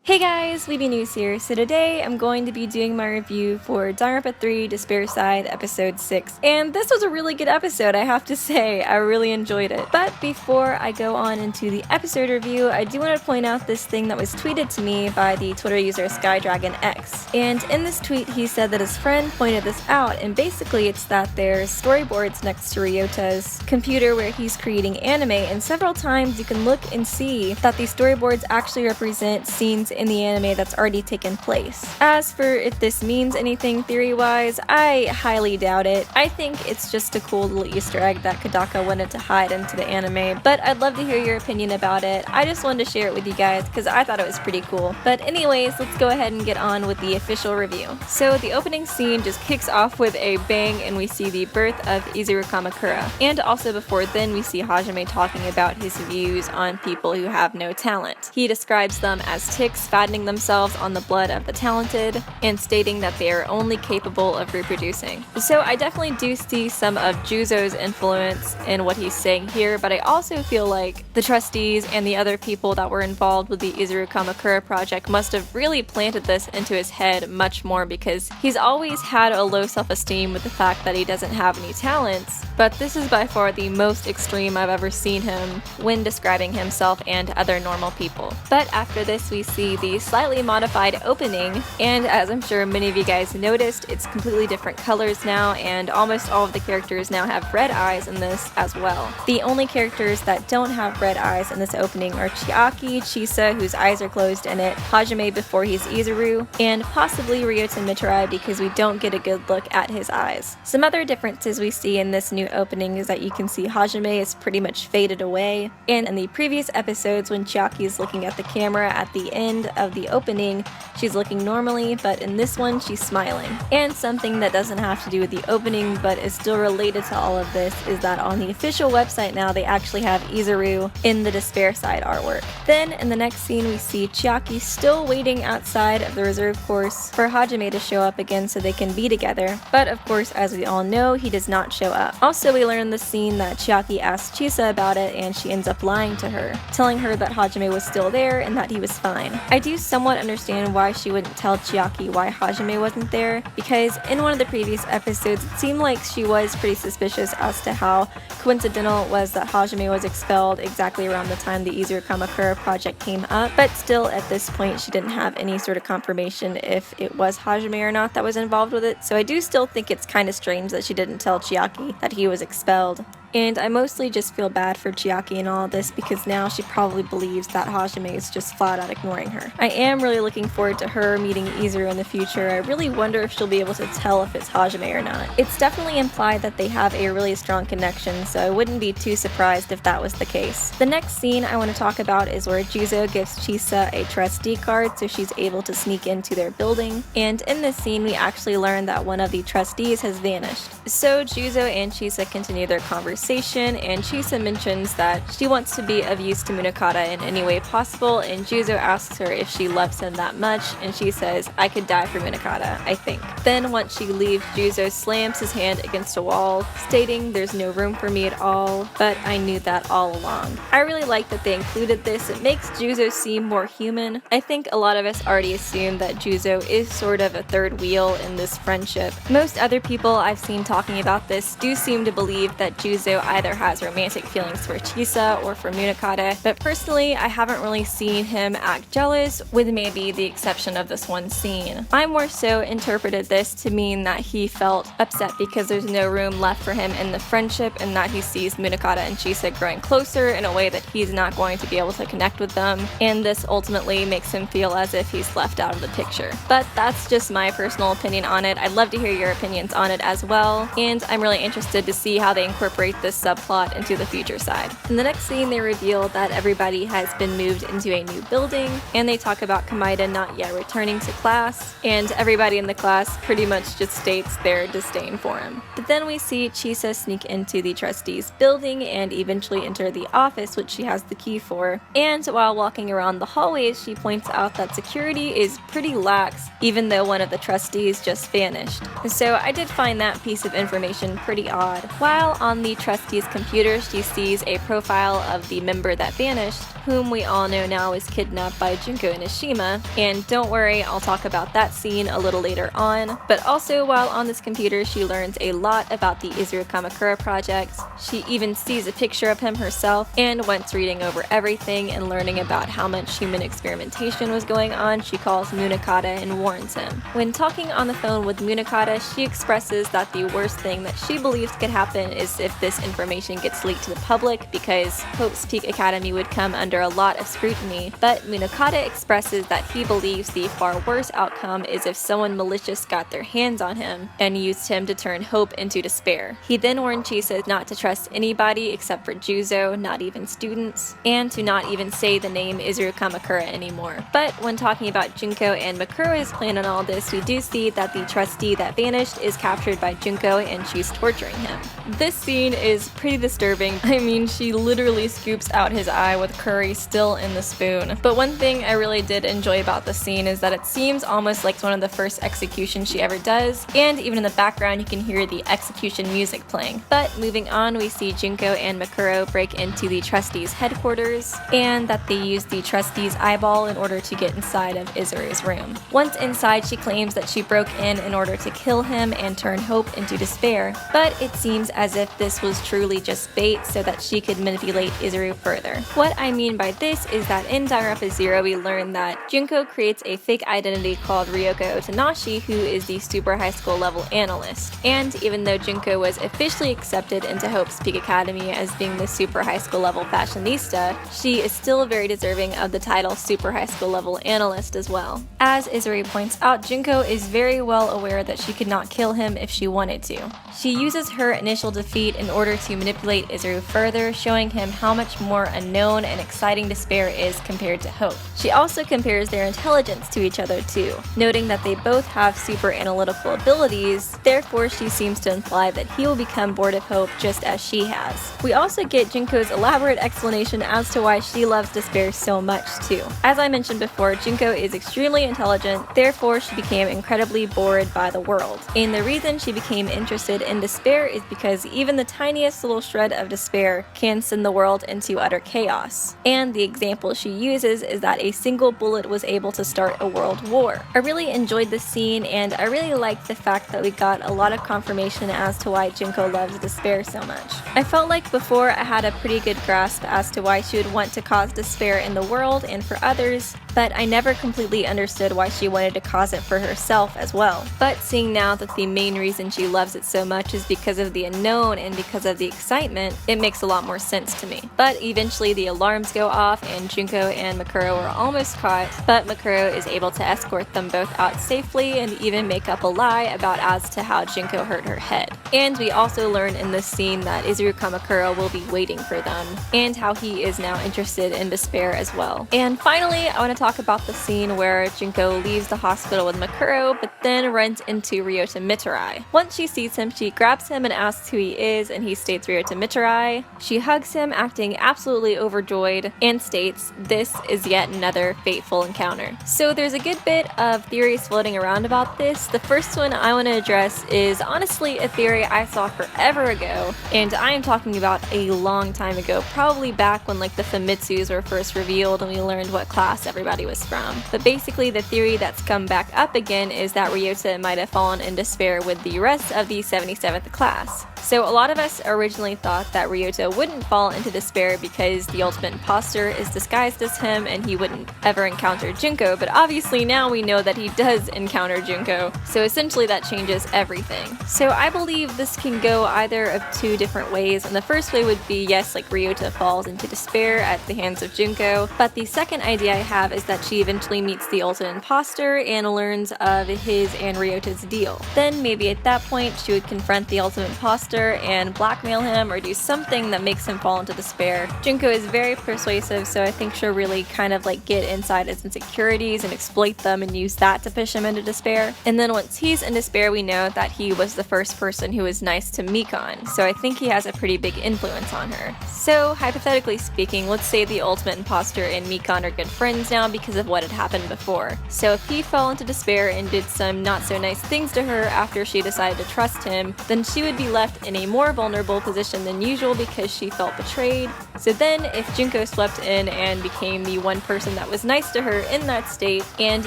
Hey guys, Weeby News here. So today I'm going to be doing my review for Danganronpa 3 Despair Side Episode 6. And this was a really good episode, I have to say. I really enjoyed it. But before I go on into the episode review, I do want to point out this thing that was tweeted to me by the Twitter user SkyDragonX. And in this tweet, he said that his friend pointed this out, and basically it's that there's storyboards next to Ryouta's computer where he's creating anime, and several times you can look and see that these storyboards actually represent scenes in the anime that's already taken place. As for if this means anything theory-wise, I highly doubt it. I think it's just a cool little Easter egg that Kodaka wanted to hide into the anime, but I'd love to hear your opinion about it. I just wanted to share it with you guys because I thought it was pretty cool. But anyways, let's go ahead and get on with the official review. So the opening scene just kicks off with a bang and we see the birth of Izuru Kamakura. And also before then we see Hajime talking about his views on people who have no talent. He describes them as ticks fattening themselves on the blood of the talented, and stating that they are only capable of reproducing. So I definitely do see some of Juzo's influence in what he's saying here, but I also feel like the trustees and the other people that were involved with the Izuru Kamakura project must have really planted this into his head much more, because he's always had a low self-esteem with the fact that he doesn't have any talents, but this is by far the most extreme I've ever seen him when describing himself and other normal people. But after this we see the slightly modified opening, and as I'm sure many of you guys noticed, it's completely different colors now, and almost all of the characters now have red eyes in this as well. The only characters that don't have red eyes in this opening are Chiaki, Chisa, whose eyes are closed in it, Hajime before he's Izuru, and possibly Ryouta Mitsurai because we don't get a good look at his eyes. Some other differences we see in this new opening is that you can see Hajime is pretty much faded away, and in the previous episodes when Chiaki is looking at the camera at the end of the opening, she's looking normally, but in this one she's smiling. And something that doesn't have to do with the opening but is still related to all of this is that on the official website now they actually have Izuru in the Despair Side artwork. Then in the next scene we see Chiaki still waiting outside of the reserve course for Hajime to show up again so they can be together, but of course as we all know he does not show up. Also we learn in the scene that Chiaki asks Chisa about it and she ends up lying to her, telling her that Hajime was still there and that he was fine. I do somewhat understand why she wouldn't tell Chiaki why Hajime wasn't there, because in one of the previous episodes it seemed like she was pretty suspicious as to how coincidental it was that Hajime was expelled exactly around the time the Izuru Kamakura project came up, but still at this point she didn't have any sort of confirmation if it was Hajime or not that was involved with it, so I do still think it's kind of strange that she didn't tell Chiaki that he was expelled. And I mostly just feel bad for Chiaki in all this because now she probably believes that Hajime is just flat out ignoring her. I am really looking forward to her meeting Izuru in the future. I really wonder if she'll be able to tell if it's Hajime or not. It's definitely implied that they have a really strong connection, so I wouldn't be too surprised if that was the case. The next scene I want to talk about is where Juzo gives Chisa a trustee card so she's able to sneak into their building, and in this scene we actually learn that one of the trustees has vanished. So Juzo and Chisa continue their conversation, and Chisa mentions that she wants to be of use to Munakata in any way possible, and Juzo asks her if she loves him that much, and she says, "I could die for Munakata, I think." Then once she leaves, Juzo slams his hand against a wall, stating, "There's no room for me at all, but I knew that all along." I really like that they included this. It makes Juzo seem more human. I think a lot of us already assume that Juzo is sort of a third wheel in this friendship. Most other people I've seen talking about this do seem to believe that Juzo either has romantic feelings for Chisa or for Munakata, but personally I haven't really seen him act jealous, with maybe the exception of this one scene. I more so interpreted this to mean that he felt upset because there's no room left for him in the friendship, and that he sees Munakata and Chisa growing closer in a way that he's not going to be able to connect with them, and this ultimately makes him feel as if he's left out of the picture. But that's just my personal opinion on it. I'd love to hear your opinions on it as well, and I'm really interested to see how they incorporate this subplot into the future side. In the next scene they reveal that everybody has been moved into a new building, and they talk about Kamaida not yet returning to class, and everybody in the class pretty much just states their disdain for him. But then we see Chisa sneak into the trustee's building and eventually enter the office, which she has the key for, and while walking around the hallways she points out that security is pretty lax even though one of the trustees just vanished. So I did find that piece of information pretty odd. While on the trustee's computer, she sees a profile of the member that vanished, whom we all know now is kidnapped by Junko Nishima, and don't worry, I'll talk about that scene a little later on. But also, while on this computer, she learns a lot about the Izuru Kamakura project. She even sees a picture of him herself, and once reading over everything and learning about how much human experimentation was going on, she calls Munakata and warns him. When talking on the phone with Munakata, she expresses that the worst thing that she believes could happen is if this information gets leaked to the public, because Hope's Peak Academy would come under a lot of scrutiny, but Munakata expresses that he believes the far worse outcome is if someone malicious got their hands on him and used him to turn hope into despair. He then warned Chisa not to trust anybody except for Juzo, not even students, and to not even say the name Izuru Kamakura anymore. But when talking about Junko and Makuro's plan on all this, we do see that the trustee that vanished is captured by Junko and she's torturing him. This scene is pretty disturbing. I mean, she literally scoops out his eye with curry still in the spoon. But one thing I really did enjoy about the scene is that it seems almost like one of the first executions she ever does, and even in the background you can hear the execution music playing. But moving on, we see Junko and Makuro break into the trustee's headquarters, and that they use the trustee's eyeball in order to get inside of Izuru's room. Once inside, she claims that she broke in order to kill him and turn hope into despair, but it seems as if this was truly just bait so that she could manipulate Izuru further. What I mean by this is that in Danganronpa 0 we learn that Junko creates a fake identity called Ryouta Otanashi, who is the super high school level analyst. And even though Junko was officially accepted into Hope's Peak Academy as being the super high school level fashionista, she is still very deserving of the title super high school level analyst as well. As Izuru points out, Junko is very well aware that she could not kill him if she wanted to. She uses her initial defeat in order to manipulate Izuru further, showing him how much more unknown and exciting despair is compared to hope. She also compares their intelligence to each other too, noting that they both have super analytical abilities, therefore she seems to imply that he will become bored of hope just as she has. We also get Junko's elaborate explanation as to why she loves despair so much too. As I mentioned before, Junko is extremely intelligent, therefore she became incredibly bored by the world. And the reason she became interested in despair is because even the tiniest little shred of despair can send the world into utter chaos. And the example she uses is that a single bullet was able to start a world war. I really enjoyed this scene, and I really liked the fact that we got a lot of confirmation as to why Junko loves despair so much. I felt like before I had a pretty good grasp as to why she would want to cause despair in the world and for others, but I never completely understood why she wanted to cause it for herself as well. But seeing now that the main reason she loves it so much is because of the unknown and because of the excitement, it makes a lot more sense to me. But eventually the alarms go off and Junko and Makuro are almost caught, but Makuro is able to escort them both out safely and even make up a lie about as to how Junko hurt her head. And we also learn in this scene that Izuru Kamakura will be waiting for them, and how he is now interested in despair as well. And finally, I want to talk about the scene where Junko leaves the hospital with Makuro, but then runs into Ryouta Mitarai. Once she sees him, she grabs him and asks who he is, and he states Ryouta Mitarai. She hugs him, acting absolutely overjoyed, and states, "This is yet another fateful encounter." So there's a good bit of theories floating around about this. The first one I want to address is honestly a theory I saw forever ago, and I am talking about a long time ago, probably back when like the Famitsus were first revealed and we learned what class everybody was from. But basically the theory that's come back up again is that Ryouta might have fallen in despair with the rest of the 77th class. So a lot of us originally thought that Ryouta wouldn't fall into despair because the ultimate imposter is disguised as him and he wouldn't ever encounter Junko, but obviously now we know that he does encounter Junko, so essentially that changes everything. So I believe this can go either of two different ways, and the first way would be yes, like Ryouta falls into despair at the hands of Junko, but the second idea I have is that she eventually meets the ultimate imposter and learns of his and Ryota's deal. Then maybe at that point she would confront the ultimate imposter and blackmail him or do something that makes him fall into despair. Junko is very persuasive, so I think she'll really kind of like get inside his insecurities and exploit them and use that to push him into despair. And then once he's in despair, we know that he was the first person who was nice to Mikon, so I think he has a pretty big influence on her. So hypothetically speaking, let's say the ultimate imposter and Mikon are good friends now because of what had happened before. So if he fell into despair and did some not so nice things to her after she decided to trust him, then she would be left in a more vulnerable position than usual because she felt betrayed. So then if Junko swept in and became the one person that was nice to her in that state and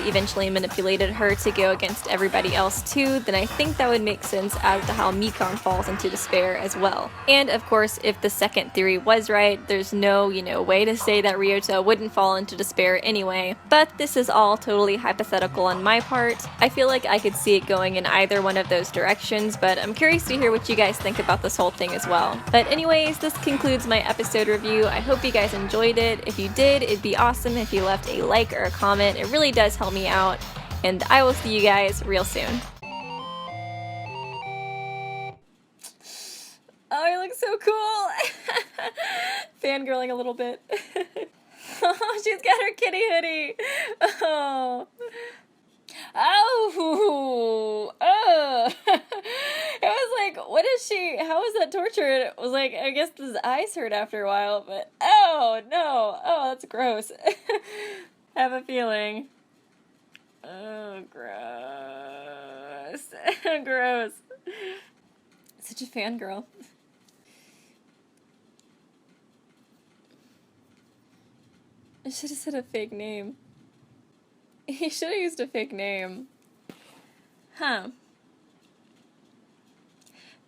eventually manipulated her to go against everybody else too, then I think that would make sense as to how Mikon falls into despair as well. And of course, if the second theory was right, there's no, way to say that Ryouta wouldn't fall into despair anyway. But this is all totally hypothetical on my part. I feel like I could see it going in either one of those directions, but I'm curious to hear what you guys think about this whole thing as well. But anyways, this concludes my episode review. I hope you guys enjoyed it. If you did, it'd be awesome if you left a like or a comment. It really does help me out. And I will see you guys real soon. Oh, you look so cool! Fangirling a little bit. Oh, she's got her kitty hoodie! Oh. Oh! Oh! It was like, what is she? How was that tortured? It was like, I guess his eyes hurt after a while, but oh, no! Oh, that's gross. I have a feeling. Oh, gross. Gross. Such a fangirl. I should have said a fake name. He should have used a fake name. Huh.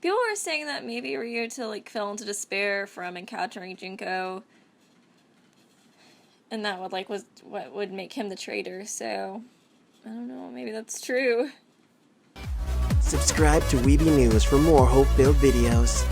People were saying that maybe Ryouta fell into despair from encountering Junko. And that was what would make him the traitor, so I don't know, maybe that's true. Subscribe to Weeby News for more hope-filled videos.